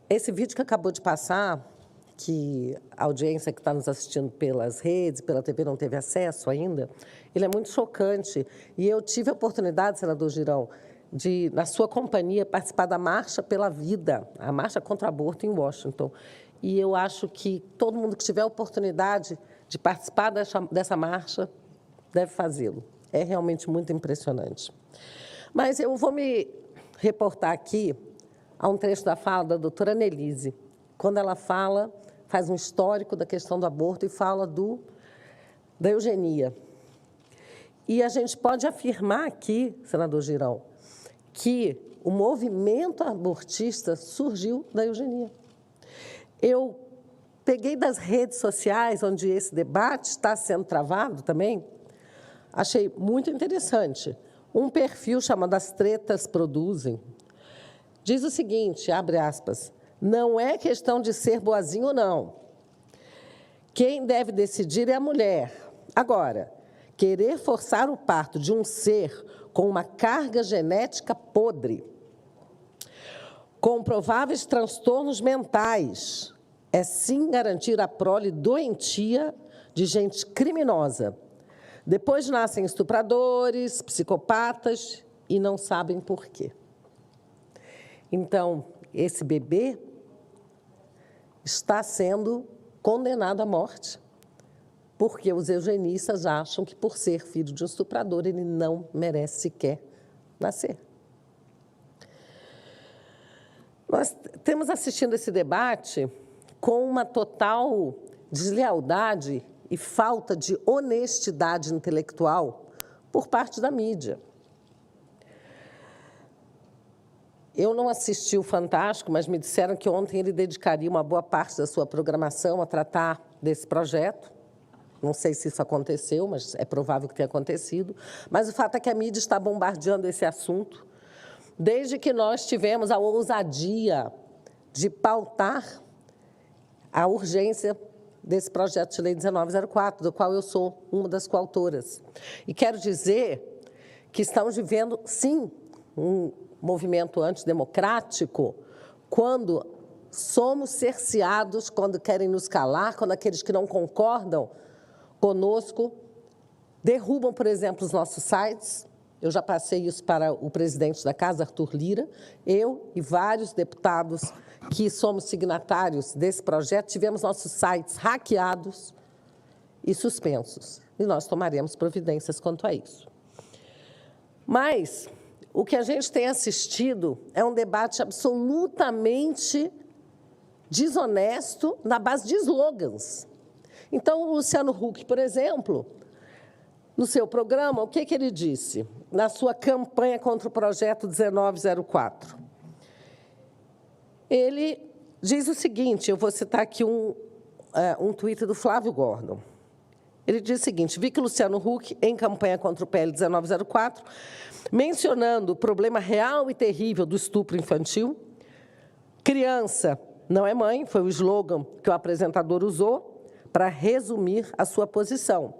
Esse vídeo que acabou de passar, que a audiência que está nos assistindo pelas redes, pela TV não teve acesso ainda, ele é muito chocante. E eu tive a oportunidade, senador Girão, de, na sua companhia, participar da Marcha pela Vida, a Marcha contra o Aborto em Washington. E eu acho que todo mundo que tiver a oportunidade de participar dessa marcha deve fazê-lo. É realmente muito impressionante. Mas eu vou me reportar aqui a um trecho da fala da doutora Nelise, quando ela faz um histórico da questão do aborto e fala da eugenia. E a gente pode afirmar aqui, senador Girão, que o movimento abortista surgiu da eugenia. Eu peguei das redes sociais, onde esse debate está sendo travado também, achei muito interessante. Um perfil chamado As Tretas Produzem diz o seguinte, abre aspas, não é questão de ser boazinho ou não. Quem deve decidir é a mulher. Agora, querer forçar o parto de um ser com uma carga genética podre, com prováveis transtornos mentais, é sim garantir a prole doentia de gente criminosa. Depois nascem estupradores, psicopatas e não sabem por quê. Então, esse bebê está sendo condenado à morte, porque os eugenistas acham que, por ser filho de um estuprador, ele não merece sequer nascer. Nós temos assistindo esse debate com uma total deslealdade e falta de honestidade intelectual por parte da mídia. Eu não assisti o Fantástico, mas me disseram que ontem ele dedicaria uma boa parte da sua programação a tratar desse projeto. Não sei se isso aconteceu, mas é provável que tenha acontecido. Mas o fato é que a mídia está bombardeando esse assunto, desde que nós tivemos a ousadia de pautar a urgência desse projeto de lei 1904, do qual eu sou uma das coautoras. E quero dizer que estamos vivendo, sim, um movimento antidemocrático, quando somos cerceados, quando querem nos calar, quando aqueles que não concordam conosco derrubam, por exemplo, os nossos sites. Eu já passei isso para o presidente da Casa, Arthur Lira. Eu e vários deputados que somos signatários desse projeto tivemos nossos sites hackeados e suspensos. E nós tomaremos providências quanto a isso. Mas o que a gente tem assistido é um debate absolutamente desonesto na base de slogans. Então, o Luciano Huck, por exemplo, no seu programa, o que ele disse na sua campanha contra o projeto 1904? Ele diz o seguinte, eu vou citar aqui um tweet do Flávio Gordon. Ele diz o seguinte, vi que Luciano Huck, em campanha contra o PL 1904, mencionando o problema real e terrível do estupro infantil, criança não é mãe, foi o slogan que o apresentador usou para resumir a sua posição.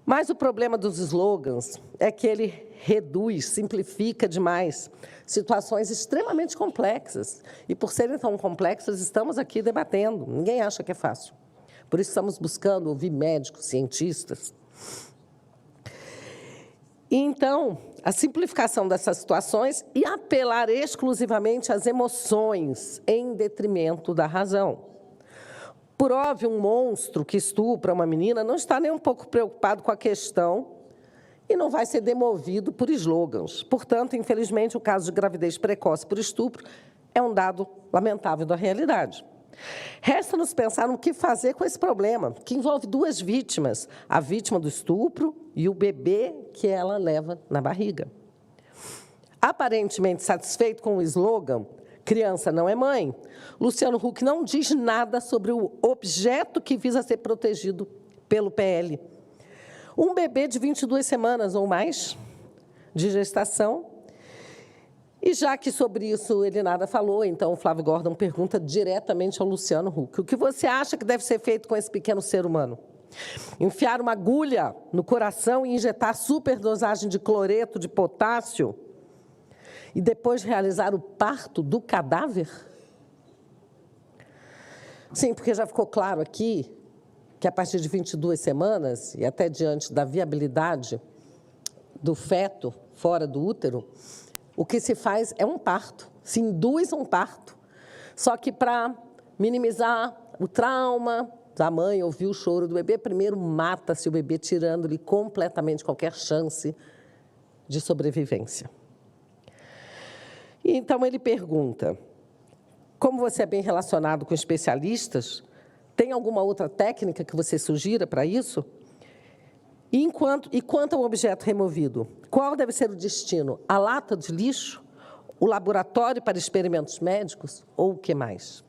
Mas o problema dos slogans é que ele reduz, simplifica demais situações extremamente complexas. E, por serem tão complexas, estamos aqui debatendo. Ninguém acha que é fácil. Por isso, estamos buscando ouvir médicos, cientistas. E, então, a simplificação dessas situações e apelar exclusivamente às emoções em detrimento da razão. Por óbvio, um monstro que estupra uma menina não está nem um pouco preocupado com a questão e não vai ser demovido por slogans. Portanto, infelizmente, o caso de gravidez precoce por estupro é um dado lamentável da realidade. Resta-nos pensar no que fazer com esse problema, que envolve duas vítimas, a vítima do estupro e o bebê que ela leva na barriga. Aparentemente satisfeito com o slogan, criança não é mãe, Luciano Huck não diz nada sobre o objeto que visa ser protegido pelo PL. Um bebê de 22 semanas ou mais de gestação. E já que sobre isso ele nada falou, então o Flávio Gordon pergunta diretamente ao Luciano Huck. O que você acha que deve ser feito com esse pequeno ser humano? Enfiar uma agulha no coração e injetar superdosagem de cloreto de potássio? e depois realizar o parto do cadáver? Sim, porque já ficou claro aqui que a partir de 22 semanas e até diante da viabilidade do feto fora do útero, o que se faz é um parto, se induz um parto, só que para minimizar o trauma da mãe, ouvir o choro do bebê, primeiro mata-se o bebê, tirando-lhe completamente qualquer chance de sobrevivência. E então ele pergunta, como você é bem relacionado com especialistas, tem alguma outra técnica que você sugira para isso? E quanto ao objeto removido, qual deve ser o destino? A lata de lixo? O laboratório para experimentos médicos? Ou o que mais?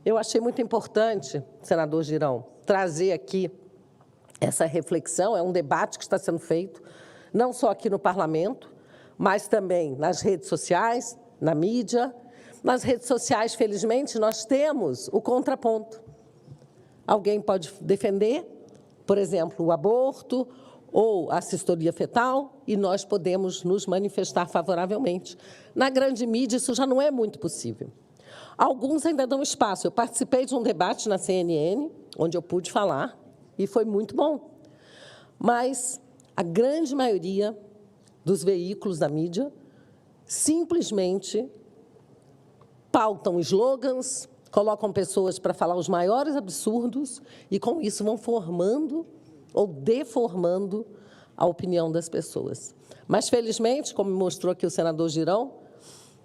Eu achei muito importante, senador Girão, trazer aqui essa reflexão, é um debate que está sendo feito, não só aqui no parlamento, mas também nas redes sociais, na mídia. Nas redes sociais, felizmente, nós temos o contraponto. Alguém pode defender, por exemplo, o aborto ou a assistolia fetal, e nós podemos nos manifestar favoravelmente. Na grande mídia, isso já não é muito possível. Alguns ainda dão espaço. Eu participei de um debate na CNN, onde eu pude falar, e foi muito bom. Mas a grande maioria dos veículos da mídia simplesmente pautam slogans, colocam pessoas para falar os maiores absurdos e, com isso, vão formando ou deformando a opinião das pessoas. Mas, felizmente, como mostrou aqui o senador Girão,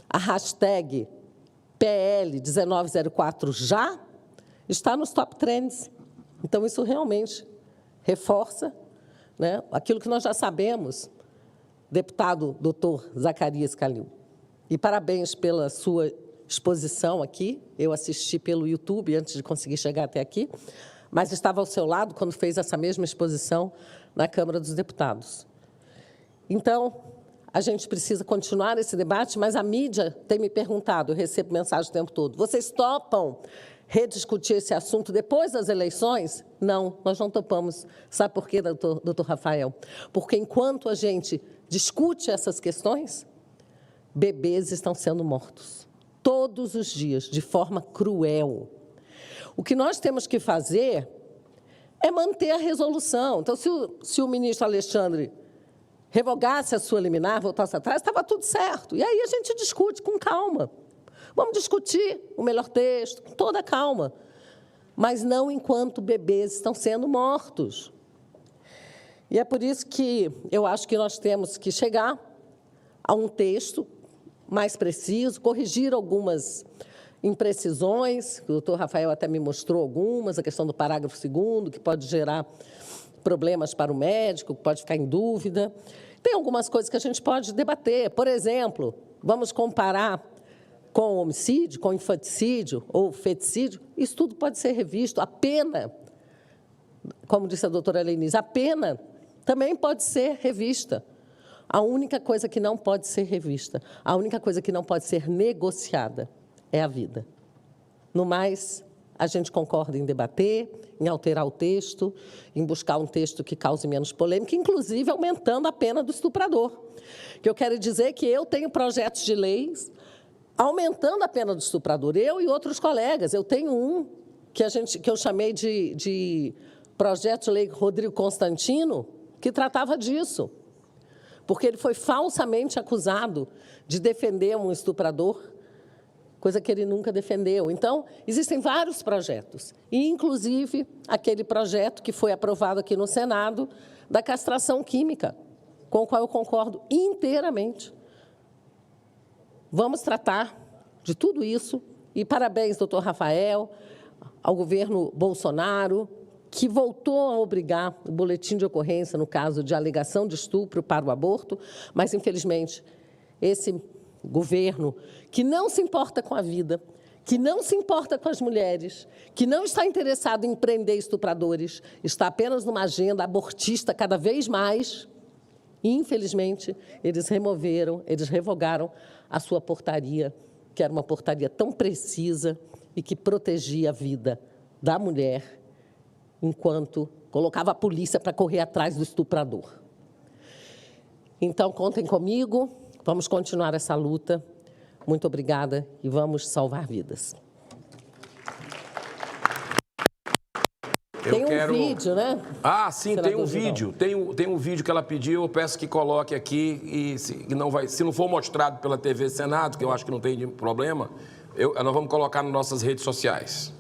a hashtag PL1904 está nos top trends. Então, isso realmente reforça, né, aquilo que nós já sabemos, deputado doutor Zacarias Calil. E parabéns pela sua exposição aqui. Eu assisti pelo YouTube antes de conseguir chegar até aqui, mas estava ao seu lado quando fez essa mesma exposição na Câmara dos Deputados. Então, a gente precisa continuar esse debate, mas a mídia tem me perguntado, eu recebo mensagem o tempo todo, vocês topam rediscutir esse assunto depois das eleições? Não, nós não topamos. Sabe por quê, doutor Rafael? Porque enquanto a gente discute essas questões, bebês estão sendo mortos todos os dias, de forma cruel. O que nós temos que fazer é manter a resolução. Então, se o ministro Alexandre revogasse a sua liminar, voltasse atrás, estava tudo certo. E aí a gente discute com calma. Vamos discutir o melhor texto, com toda a calma, mas não enquanto bebês estão sendo mortos. E é por isso que eu acho que nós temos que chegar a um texto mais preciso, corrigir algumas imprecisões, o doutor Rafael até me mostrou algumas, a questão do parágrafo 2º, que pode gerar problemas para o médico, que pode ficar em dúvida. Tem algumas coisas que a gente pode debater. Por exemplo, vamos comparar com homicídio, com infanticídio ou feticídio, isso tudo pode ser revisto. A pena, como disse a doutora Lenise, a pena também pode ser revista. A única coisa que não pode ser revista, a única coisa que não pode ser negociada é a vida. No mais, a gente concorda em debater, em alterar o texto, em buscar um texto que cause menos polêmica, inclusive aumentando a pena do estuprador. Que eu quero dizer que eu tenho projetos de leis aumentando a pena do estuprador, eu e outros colegas. Eu tenho um que eu chamei de projeto de lei Rodrigo Constantino, que tratava disso, porque ele foi falsamente acusado de defender um estuprador, coisa que ele nunca defendeu. Então, existem vários projetos, e, inclusive, aquele projeto que foi aprovado aqui no Senado, da castração química, com o qual eu concordo inteiramente. Vamos tratar de tudo isso, e parabéns, doutor Rafael, ao governo Bolsonaro, que voltou a obrigar o boletim de ocorrência, no caso de alegação de estupro, para o aborto, mas, infelizmente, esse governo que não se importa com a vida, que não se importa com as mulheres, que não está interessado em prender estupradores, está apenas numa agenda abortista cada vez mais, e, infelizmente, eles revogaram a sua portaria, que era uma portaria tão precisa e que protegia a vida da mulher, enquanto colocava a polícia para correr atrás do estuprador. Então, contem comigo, Vamos continuar essa luta. Muito obrigada e vamos salvar vidas. Tem um vídeo, né? Ah, sim, tem um Girão. vídeo. Tem um vídeo que ela pediu, eu peço que coloque aqui e se não for mostrado pela TV Senado, que eu acho que não tem problema, nós vamos colocar nas nossas redes sociais.